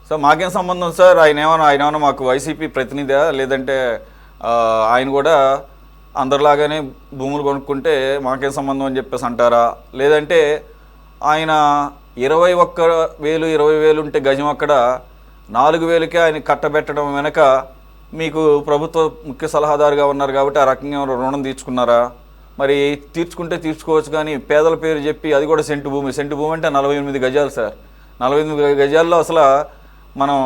Sir మాకేం సంబంధం sir? ఆయన ఏమన్నా మాకు వైసీపీ ప్రతినిధా, లేదంటే ఆయన కూడా అందరిలాగానే భూములు కొనుక్కుంటే మాకేం సంబంధం అని చెప్పేసి అంటారా? లేదంటే ఆయన 21,000 20,000 ఉంటే గజం అక్కడ 4,000కే ఆయన కట్టబెట్టడం వెనక మీకు ప్రభుత్వ ముఖ్య సలహాదారుగా ఉన్నారు కాబట్టి ఆ రకంగా రుణం తీర్చుకున్నారా? మరి తీర్చుకుంటే తీర్చుకోవచ్చు, కానీ పేదల పేరు చెప్పి అది కూడా సెంటు భూమి అంటే 48 గజాలు సార్. 48 గజాల్లో అసలు మనం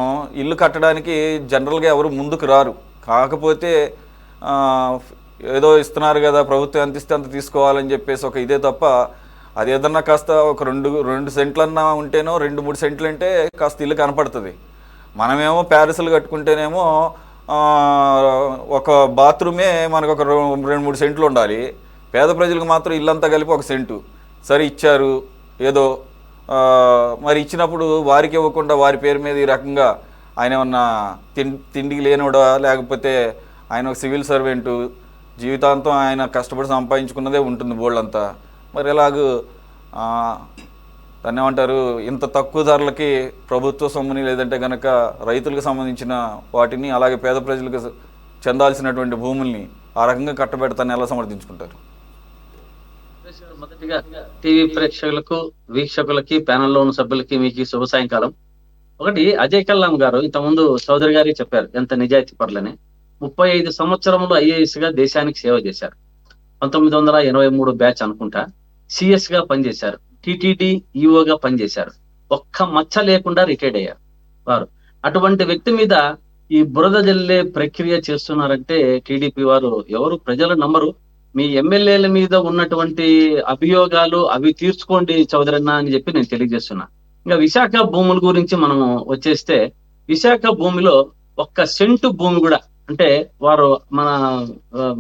ఇల్లు కట్టడానికి జనరల్గా ఎవరు ముందుకు రారు. కాకపోతే ఏదో ఇస్తున్నారు కదా, ప్రభుత్వం ఎంత ఇస్తే అంత తీసుకోవాలని చెప్పేసి ఒక ఇదే తప్ప, అది ఏదన్నా కాస్త ఒక రెండు సెంట్లన్నా ఉంటేనో 2-3 సెంట్లు అంటే కాస్త ఇల్లు కనపడుతుంది. మనమేమో ప్యారిస్లు కట్టుకుంటేనేమో ఒక బాత్రూమే మనకు ఒక 2-3 సెంట్లు ఉండాలి. పేద ప్రజలకు మాత్రం ఇల్లంతా కలిపి 1 సెంటు సరే ఇచ్చారు ఏదో. మరి ఇచ్చినప్పుడు వారికి ఇవ్వకుండా వారి పేరు మీద ఈ రకంగా ఆయన ఏమన్నా తిండికి లేనివాడా, లేకపోతే ఆయన ఒక సివిల్ సర్వెంటు, జీవితాంతం ఆయన కష్టపడి సంపాదించుకున్నదే ఉంటుంది బోళ్ళంతా. మరి ఎలాగూ దాన్ని ఏమంటారు, ఇంత తక్కువ ధరలకి ప్రభుత్వ సొమ్ముని లేదంటే కనుక రైతులకు సంబంధించిన వాటిని, అలాగే పేద ప్రజలకు చెందాల్సినటువంటి భూముల్ని ఆ రకంగా కట్టబెడతాన్ని ఎలా సమర్థించుకుంటారు? మొదటిగా టీవీ ప్రేక్షకులకు, వీక్షకులకి, ప్యానెల్లో ఉన్న సభ్యులకి మీకు శుభ సాయంకాలం. ఒకటి, అజయ్ కల్లాం గారు ఇంతకుముందు చౌదరి గారి చెప్పారు ఎంత నిజాయితీ పరులని. 35 సంవత్సరంలో ఐఏఎస్ గా దేశానికి సేవ చేశారు. 1983 బ్యాచ్ అనుకుంటా సిఎస్ గా పనిచేశారు. టిటిడి ఈఓగా పనిచేశారు. ఒక్క మచ్చ లేకుండా రిటైర్డ్ అయ్యారు వారు. అటువంటి వ్యక్తి మీద ఈ బురద జల్లే ప్రక్రియ చేస్తున్నారంటే టీడీపీ వారు ఎవరు ప్రజలు నమ్మరు. మీ ఎమ్మెల్యేల మీద ఉన్నటువంటి అభియోగాలు అవి తీర్చుకోండి చౌదరన్న అని చెప్పి నేను తెలియజేస్తున్నా. ఇంకా విశాఖ భూముల గురించి మనం వచ్చేస్తే, విశాఖ భూమిలో 1 సెంటు భూమి కూడా అంటే వారు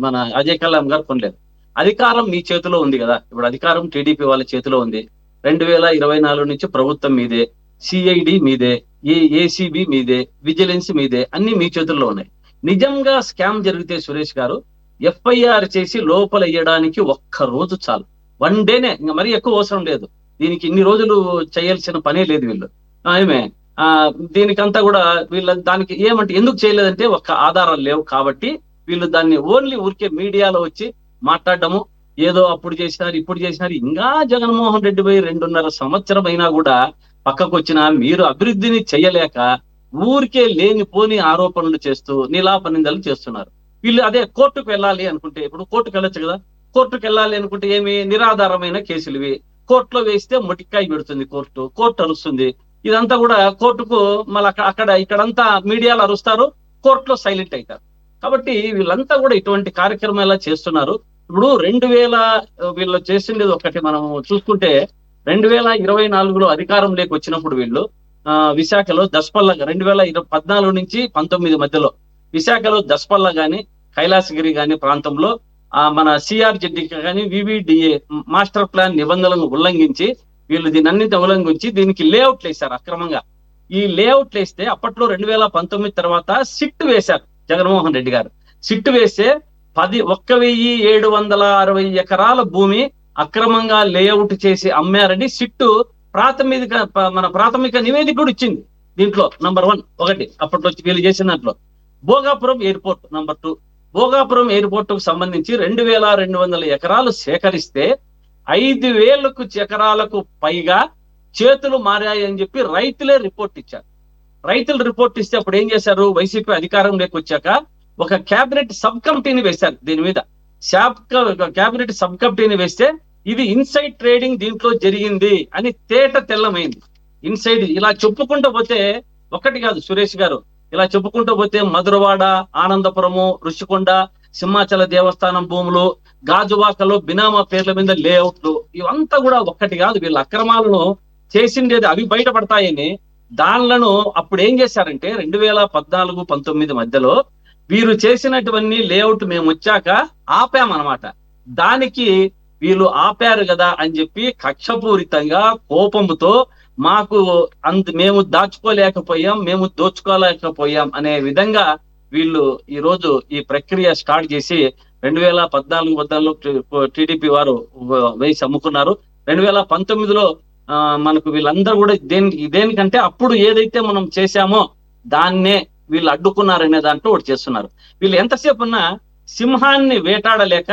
మన అజయ్ కల్లాం గారు కొనలేదు. అధికారం మీ చేతిలో ఉంది కదా, ఇప్పుడు అధికారం టీడీపీ వాళ్ళ చేతిలో ఉంది. 2024 నుంచి ప్రభుత్వం మీదే, సిఐడి మీదే, ఏసీబీ మీదే, విజిలెన్స్ మీదే, అన్ని మీ చేతుల్లో ఉన్నాయి. నిజంగా స్కామ్ జరిగితే సురేష్ గారు ఎఫ్ఐఆర్ చేసి లోపల వేయడానికి 1 రోజు చాలు. 1 డేనే, ఇంకా మరీ ఎక్కువ అవసరం లేదు. దీనికి ఇన్ని రోజులు చేయాల్సిన పనే లేదు వీళ్ళు. ఏమే దీనికంతా కూడా వీళ్ళ దానికి ఏమంటే ఎందుకు చేయలేదంటే ఒక్క ఆధారాలు లేవు కాబట్టి వీళ్ళు దాన్ని ఓన్లీ ఊరికే మీడియాలో వచ్చి మాట్లాడడము, ఏదో అప్పుడు చేసినారు ఇప్పుడు చేసినారు. ఇంకా జగన్మోహన్ రెడ్డి పోయి 2.5 సంవత్సరం అయినా కూడా పక్కకు వచ్చిన మీరు అభివృద్ధిని చెయ్యలేక ఊరికే లేనిపోని ఆరోపణలు చేస్తూ నిందలు చేస్తున్నారు. వీళ్ళు అదే కోర్టుకు వెళ్ళాలి అనుకుంటే, ఇప్పుడు కోర్టుకు వెళ్ళొచ్చు కదా, కోర్టుకు వెళ్ళాలి అనుకుంటే ఏమి నిరాధారమైన కేసులు ఇవి. కోర్టులో వేస్తే మొటిక్కాయ పెడుతుంది కోర్టు అరుస్తుంది. ఇదంతా కూడా కోర్టుకు మళ్ళీ ఇక్కడంతా మీడియాలో అరుస్తారు, కోర్టులో సైలెంట్ అవుతారు. కాబట్టి వీళ్ళంతా కూడా ఇటువంటి కార్యక్రమాలు చేస్తున్నారు. ఇప్పుడు వీళ్ళు చేసిండేది ఒకటి మనం చూసుకుంటే, 2024లో అధికారంలోకి వచ్చినప్పుడు వీళ్ళు విశాఖలో దశపల్లగా 2014 నుంచి 19 మధ్యలో విశాఖలో దశపల్ల గాని, కైలాసగిరి గాని ప్రాంతంలో మన సిఆర్జెడ్డి కానీ వివిడిఏ మాస్టర్ ప్లాన్ నిబంధనలను ఉల్లంఘించి వీళ్ళు దీన్ని ఉల్లంఘించి దీనికి లేఅవుట్లు వేశారు అక్రమంగా. ఈ లేఅవుట్లు వేస్తే అప్పట్లో 2019 తర్వాత సిట్ వేశారు జగన్మోహన్ రెడ్డి గారు. సిట్ వేస్తే 1,760 ఎకరాల భూమి అక్రమంగా లేఅవుట్ చేసి అమ్మారని సిట్టు ప్రాథమిక నివేదిక కూడా ఇచ్చింది. దీంట్లో నంబర్ 1 ఒకటి అప్పట్లో వీళ్ళు చేసిన దాంట్లో. Bhogapuram airport number 2. Bhogapuram airport కు సంబంధించి 2,200 ఎకరాలు సేకరిస్తే 5,000 ఎకరాలకు పైగా చేతులు మారాయని చెప్పి రైతులే రిపోర్ట్ ఇచ్చారు. రైతులు రిపోర్ట్ ఇస్తే అప్పుడు ఏం చేశారు, వైసీపీ అధికారంలోకి వచ్చాక ఒక క్యాబినెట్ సబ్ కమిటీని వేశారు. దీని మీద క్యాబినెట్ సబ్ కమిటీని వేస్తే ఇది ఇన్సైడ్ ట్రేడింగ్ దీంట్లో జరిగింది అని తెల్లమైంది. ఇన్సైడ్ ఇలా చెప్పుకుంటూ పోతే ఒక్కటి కాదు సురేష్ గారు, ఇలా చెప్పుకుంటూ పోతే మధురవాడ, ఆనందపురము, ఋషికొండ, సింహాచల దేవస్థానం భూములు, గాజువాకలో బినామా పేర్ల మీద లేఅవుట్లు, ఇవంతా కూడా ఒక్కటి కాదు. వీళ్ళ అక్రమాలను చేసిండేది అవి బయటపడతాయని దానిలను అప్పుడు ఏం చేశారంటే 2014-19 మధ్యలో వీరు చేసినటువంటి లేఅవుట్ మేము వచ్చాక ఆపామన్నమాట. దానికి వీళ్ళు ఆపారు కదా అని చెప్పి కక్షపూరితంగా కోపంతో మేము దాచుకోలేకపోయాం, మేము దోచుకోలేకపోయాం అనే విధంగా వీళ్ళు ఈ రోజు ఈ ప్రక్రియ స్టార్ట్ చేసి 2014 టీడీపీ వారు వేసి అమ్ముకున్నారు. 2019లో మనకు వీళ్ళందరూ కూడా దేనికంటే అప్పుడు ఏదైతే మనం చేశామో దాన్నే వీళ్ళు అడ్డుకున్నారనే దాంట్లో ఒకటి చేస్తున్నారు. వీళ్ళు ఎంతసేపు ఉన్నా సింహాన్ని వేటాడలేక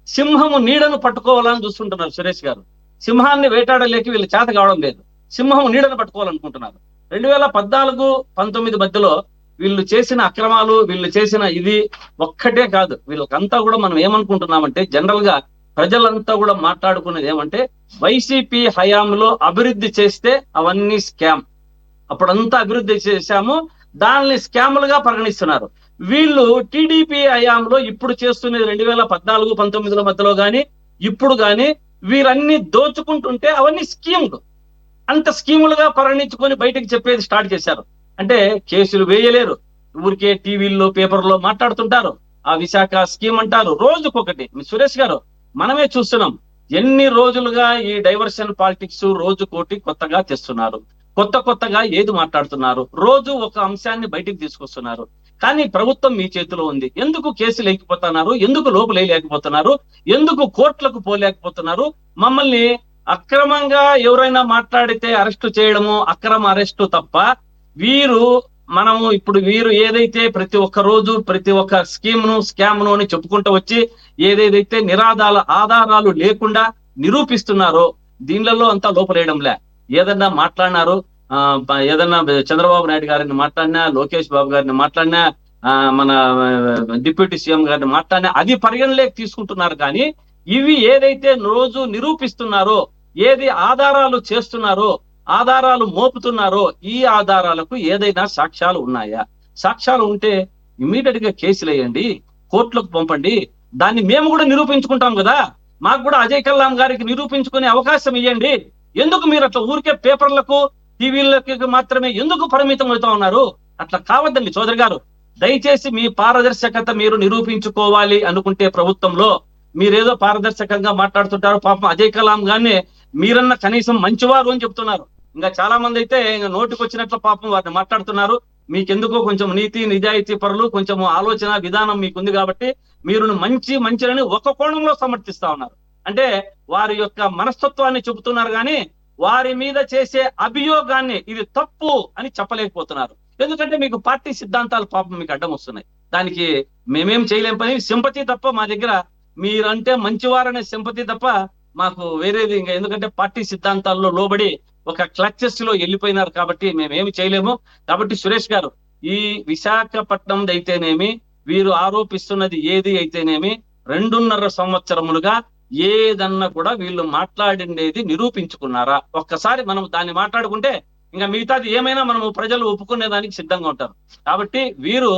సింహము నీడను పట్టుకోవాలని చూస్తుంటున్నారు సురేష్ గారు. సింహాన్ని వేటాడలేక వీళ్ళు చేత కావడం లేదు, సింహము నీడను పట్టుకోవాలనుకుంటున్నారు. 2014-19 మధ్యలో వీళ్ళు చేసిన అక్రమాలు, వీళ్ళు చేసిన ఇది ఒక్కటే కాదు, వీళ్ళకంతా కూడా మనం ఏమనుకుంటున్నామంటే జనరల్ గా ప్రజలంతా కూడా మాట్లాడుకునేది ఏమంటే వైసీపీ హయాంలో అభివృద్ధి చేస్తే అవన్నీ స్కామ్, అప్పుడంతా అభివృద్ధి చేశాము దాన్ని స్కాములుగా పరిగణిస్తున్నారు. వీళ్ళు టీడీపీ హయాంలో ఇప్పుడు చేస్తున్నది 2014-19 మధ్యలో గాని ఇప్పుడు గాని వీరన్ని దోచుకుంటుంటే అవన్నీ స్కీములు, అంత స్కీములుగా పరిగణించుకొని బయటకు చెప్పేది స్టార్ట్ చేశారు. అంటే కేసులు వేయలేరు, ఊరికే టీవీల్లో పేపర్లో మాట్లాడుతుంటారు. ఆ విశాఖ స్కీమ్ అంటారు, రోజుకొకటి. సురేష్ గారు మనమే చూస్తున్నాం ఎన్ని రోజులుగా ఈ డైవర్షన్ పాలిటిక్స్ రోజుకోటి కొత్తగా తెస్తున్నారు, కొత్తగా ఏది మాట్లాడుతున్నారు, రోజు ఒక అంశాన్ని బయటికి తీసుకొస్తున్నారు. కానీ ప్రభుత్వం మీ చేతిలో ఉంది, ఎందుకు కేసులు లేకపోతున్నారు, ఎందుకు లోపల లేకపోతున్నారు, ఎందుకు కోర్టులకు పోలేకపోతున్నారు? మమ్మల్ని అక్రమంగా ఎవరైనా మాట్లాడితే అరెస్టు చేయడము అక్రమ అరెస్టు తప్ప వీరు ఏదైతే ప్రతి ఒక్క రోజు ప్రతి ఒక్క స్కామ్ను అని చెప్పుకుంటూ వచ్చి ఏదేదైతే ఆధారాలు లేకుండా నిరూపిస్తున్నారో దీనిలలో అంతా లోపలేయడంలే. ఏదన్నా మాట్లాడినారు, ఏదన్నా చంద్రబాబు నాయుడు గారిని మాట్లాడినా, లోకేష్ బాబు గారిని మాట్లాడినా, మన డిప్యూటీ సీఎం గారిని మాట్లాడినా అది పరిగణలోకి తీసుకుంటున్నారు. కానీ ఇవి ఏదైతే రోజు నిరూపిస్తున్నారో, ఏది ఆధారాలు చేస్తున్నారో, ఆధారాలు మోపుతున్నారో ఈ ఆధారాలకు ఏదైనా సాక్ష్యాలు ఉన్నాయా? సాక్ష్యాలు ఉంటే ఇమీడియట్ గా కేసులు వేయండి, కోర్టులకు పంపండి, దాన్ని మేము కూడా నిరూపించుకుంటాం కదా. మాకు కూడా అజయ్ కల్లాం గారికి నిరూపించుకునే అవకాశం ఇవ్వండి. ఎందుకు మీరు అట్లా ఊరికే పేపర్లకు టీవీలకు మాత్రమే ఎందుకు పరిమితం అవుతా ఉన్నారు? అట్లా కావద్దండి చౌదరి గారు. దయచేసి మీ పారదర్శకత మీరు నిరూపించుకోవాలి అనుకుంటే ప్రభుత్వంలో మీరేదో పారదర్శకంగా మాట్లాడుతుంటారు. పాపం అజయ్ కలాం గారిని మీరన్న కనీసం మంచివారు అని చెప్తున్నారు. ఇంకా చాలా మంది అయితే ఇంకా నోటికి వచ్చినట్లు పాపం వారిని మాట్లాడుతున్నారు. మీకెందుకో కొంచెం నీతి నిజాయితీ పరులు, కొంచెం ఆలోచన విధానం మీకుంది కాబట్టి మీరు మంచిని ఒక కోణంలో సమర్థిస్తా ఉన్నారు. అంటే వారి యొక్క మనస్తత్వాన్ని చెబుతున్నారు కానీ వారి మీద చేసే అభియోగాన్ని ఇది తప్పు అని చెప్పలేకపోతున్నారు. ఎందుకంటే మీకు పార్టీ సిద్ధాంతాలు పాపం మీకు అడ్డం వస్తున్నాయి. దానికి మేమేం చేయలేం పని. సింపతి తప్ప మా దగ్గర మీరంటే మంచివారనే సింపతి తప్ప మాకు వేరేది ఇంకా, ఎందుకంటే పార్టీ సిద్ధాంతాల్లో లోబడి ఒక క్లచెస్ లో వెళ్ళిపోయినారు కాబట్టి మేమేమి చేయలేము. కాబట్టి సురేష్ గారు, ఈ విశాఖపట్నం అయితేనేమి, వీరు ఆరోపిస్తున్నది ఏది అయితేనేమి 2.5 సంవత్సరములుగా ఏదన్నా కూడా వీళ్ళు మాట్లాడిండేది నిరూపించుకున్నారా? ఒక్కసారి మనం దాన్ని మాట్లాడుకుంటే ఇంకా మిగతాది ఏమైనా మనము ప్రజలు ఒప్పుకునేదానికి సిద్ధంగా ఉంటారు. కాబట్టి వీరు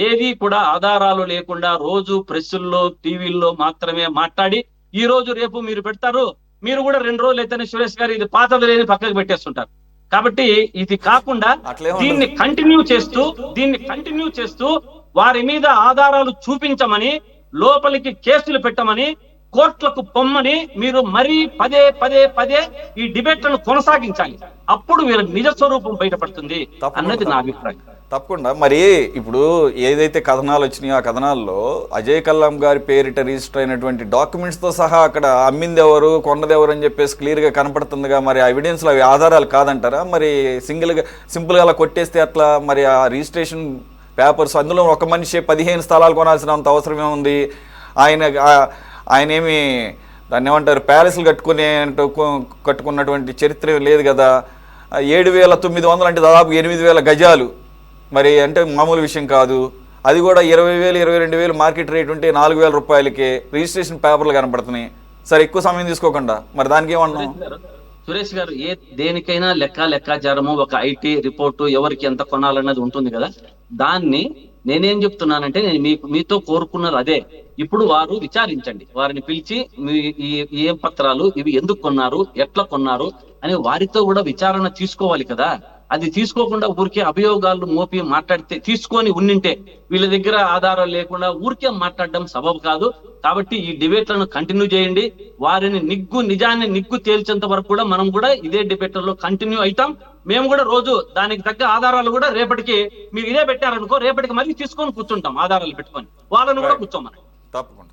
ఏది కూడా ఆధారాలు లేకుండా రోజు ప్రెస్సుల్లో టీవీల్లో మాత్రమే మాట్లాడి ఈ రోజు రేపు మీరు పెడతారు, మీరు కూడా 2 రోజులు అయితేనే సురేష్ గారు ఇది పాతది లేని పక్కకు పెట్టేస్తుంటారు. కాబట్టి ఇది కాకుండా దీన్ని కంటిన్యూ చేస్తూ వారి మీద ఆధారాలు చూపించమని, లోపలికి కేసులు పెట్టమని, కోర్టులకు పొమ్మని మీరు మరీ పదే ఈ డిబేట్లను కొనసాగించాలి. అప్పుడు వీళ్ళ నిజ స్వరూపం బయటపడుతుంది అన్నది నా అభిప్రాయం. తప్పకుండా. మరి ఇప్పుడు ఏదైతే కథనాలు వచ్చినాయో ఆ కథనాల్లో అజయ్ కల్లాం గారి పేరిట రిజిస్టర్ అయినటువంటి డాక్యుమెంట్స్తో సహా అక్కడ అమ్మింది ఎవరు, కొన్నది ఎవరు అని చెప్పేసి క్లియర్గా కనపడుతుందిగా. మరి ఆ ఎవిడెన్స్లో అవి ఆధారాలు కాదంటారా? మరి సింపుల్గా అలా కొట్టేస్తే అట్లా మరి ఆ రిజిస్ట్రేషన్ పేపర్స్ అందులో ఒక మనిషి 15 స్థలాలు కొనాల్సినంత అవసరమే ఉంది. ఆయన ఏమి దాన్ని ఏమంటారు ప్యాలెస్లు కట్టుకున్నటువంటి చరిత్ర లేదు కదా. 7,900 అంటే దాదాపు 8,000 గజాలు, మరి అంటే మామూలు విషయం కాదు. అది కూడా 20,000 22,000 మార్కెట్ రేట్ ఉంటే 4,000 రూపాయలకే రిజిస్ట్రేషన్ పేపర్లు కనపడుతున్నాయి. సరే, ఎక్కువ సమయం తీసుకోకుండా మరి దానికి ఏమన్నాం? సురేష్ గారు, దేనికైనా లెక్కాచారము, ఒక ఐటీ రిపోర్టు, ఎవరికి ఎంత కొనాలన్నది ఉంటుంది కదా. దాన్ని నేనేం చెప్తున్నానంటే నేను మీతో కోరుకున్నది అదే. ఇప్పుడు వారు విచారించండి, వారిని పిలిచి ఏ పత్రాలు ఇవి ఎందుకు కొన్నారు, ఎట్లా కొన్నారు అని వారితో కూడా విచారణ తీసుకోవాలి కదా. అది తీసుకోకుండా ఊరికే అభియోగాలు మోపి మాట్లాడితే, తీసుకొని ఉండింటే వీళ్ళ దగ్గర ఆధారాలు లేకుండా ఊరికే మాట్లాడడం సబబు కాదు. కాబట్టి ఈ డిబేట్లను కంటిన్యూ చేయండి. వారిని నిజాన్ని నిగ్గు తేల్చేంత వరకు కూడా మనం కూడా ఇదే డిబేట్లలో కంటిన్యూ అవుతాం. మేము కూడా రోజు దానికి తగ్గ ఆధారాలు కూడా రేపటికి మీరు ఇదే పెట్టారనుకో, రేపటికి మళ్ళీ తీసుకొని కూర్చుంటాం ఆధారాలు పెట్టుకొని, వాళ్ళని కూడా కూర్చోమని. తప్పకుండా.